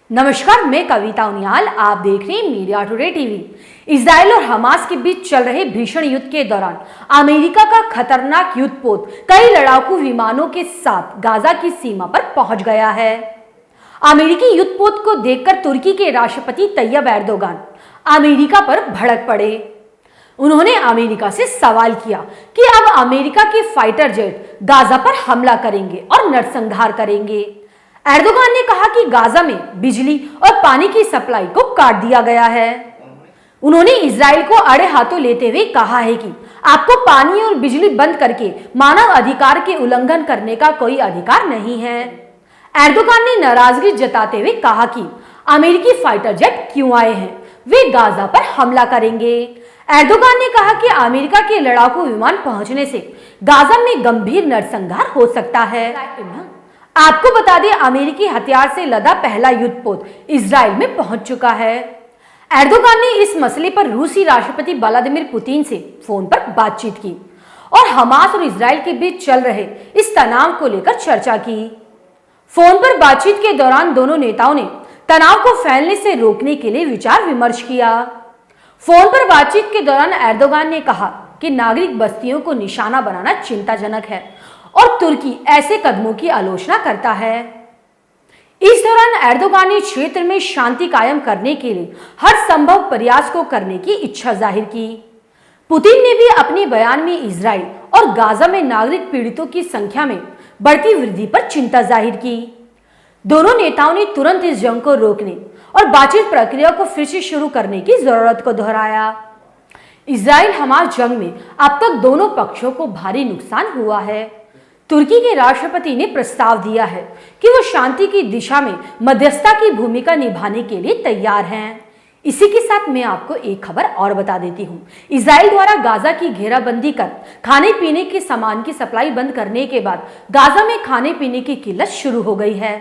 नमस्कार, मैं कविता उनियाल। आप देख रहे हैं मीडिया टुडे टीवी। इजराइल और हमास के बीच चल रहे भीषण युद्ध के दौरान अमेरिका का खतरनाक युद्धपोत कई लड़ाकू विमानों के साथ गाजा की सीमा पर पहुंच गया है। अमेरिकी युद्धपोत को देखकर तुर्की के राष्ट्रपति तैयब एर्दोगान अमेरिका पर भड़क पड़े। उन्होंने अमेरिका से सवाल किया कि अब अमेरिका के फाइटर जेट गाजा पर हमला करेंगे और नरसंहार करेंगे। एर्दोगान ने कहा कि गाजा में बिजली और पानी की सप्लाई को काट दिया गया है। उन्होंने इजराइल को अड़े हाथों लेते हुए कहा है कि आपको पानी और बिजली बंद करके मानव अधिकार के उल्लंघन करने का कोई अधिकार नहीं है। एर्दोगान ने नाराजगी जताते हुए कहा कि अमेरिकी फाइटर जेट क्यों आए हैं, वे गाजा पर हमला करेंगे। एर्दोगान ने कहा कि अमेरिका के लड़ाकू विमान पहुंचने से गाजा में गंभीर नरसंहार हो सकता है। आपको बता दें, अमेरिकी हथियार से लदा पहला युद्धपोत इजराइल में पहुंच चुका है। एर्दोगान ने इस मसले पर रूसी राष्ट्रपति व्लादिमीर पुतिन से फोन पर बातचीत की और हमास और इजराइल के बीच चल रहे इस तनाव को लेकर चर्चा की। फोन पर बातचीत के दौरान दोनों नेताओं ने तनाव को फैलने से रोकने के लिए विचार विमर्श किया। फोन पर बातचीत के दौरान एर्दोगान ने कहा कि नागरिक बस्तियों को निशाना बनाना चिंताजनक है और तुर्की ऐसे कदमों की आलोचना करता है। इस दौरान एर्दोगान ने क्षेत्र में शांति कायम करने के लिए हर संभव प्रयास को करने की इच्छा जाहिर की। पुतिन ने भी अपने बयान में इजराइल और गाजा में नागरिक पीड़ितों की संख्या में बढ़ती वृद्धि पर चिंता जाहिर की। दोनों नेताओं ने तुरंत इस जंग को रोकने और बातचीत प्रक्रिया को फिर से शुरू करने की जरूरत को दोहराया। इजराइल हमास जंग में अब तक दोनों पक्षों को भारी नुकसान हुआ है। तुर्की के राष्ट्रपति ने प्रस्ताव दिया है कि वो शांति की दिशा में मध्यस्थता की भूमिका निभाने के लिए तैयार हैं। इसी के साथ मैं आपको एक खबर और बता देती हूँ। इजराइल द्वारा गाजा की घेराबंदी कर खाने पीने के सामान की सप्लाई बंद करने के बाद गाजा में खाने पीने की किल्लत शुरू हो गई है।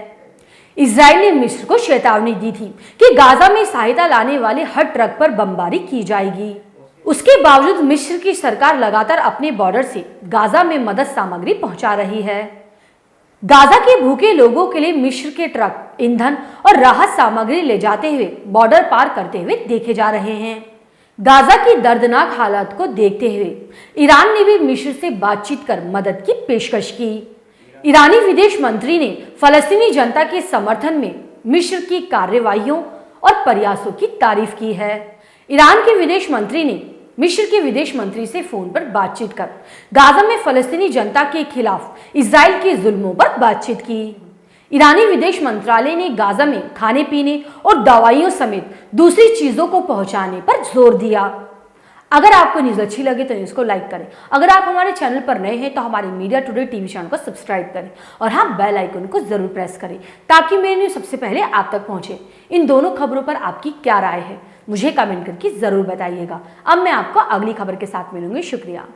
इजराइल ने मिस्र को चेतावनी दी थी कि गाजा में सहायता लाने वाले हर ट्रक पर बमबारी की जाएगी। उसके बावजूद मिस्र की सरकार लगातार अपने बॉर्डर से गाजा में मदद सामग्री पहुंचा रही है। गाजा के भूखे लोगों के लिए मिस्र के ट्रक ईंधन और राहत सामग्री ले जाते हुए बॉर्डर पार करते हुए देखे जा रहे हैं। गाजा की दर्दनाक हालात को देखते हुए ईरान ने भी मिस्र से बातचीत कर मदद की पेशकश की। ईरानी विदेश मंत्री ने फलस्तीनी जनता के समर्थन में मिस्र की कार्रवाइयों और प्रयासों की तारीफ की है। ईरान के विदेश मंत्री ने मिस्र के विदेश मंत्री से फोन पर बातचीत कर गाजा में फलस्तीनी जनता के खिलाफ इजराइल के जुल्मों पर बातचीत की। ईरानी विदेश मंत्रालय ने गाजा में खाने पीने और दवाइयों समेत दूसरी चीजों को पहुंचाने पर जोर दिया। अगर आपको न्यूज अच्छी लगे तो न्यूज को लाइक करें। अगर आप हमारे चैनल पर नए हैं तो हमारे मीडिया टुडे टीवी चैनल को सब्सक्राइब करें और हाँ, बेल आइकन को जरूर प्रेस करें ताकि मेरी न्यूज सबसे पहले आप तक पहुंचे। इन दोनों खबरों पर आपकी क्या राय है, मुझे कमेंट करके जरूर बताइएगा। अब मैं आपको अगली खबर के साथ मिलूंगी। शुक्रिया।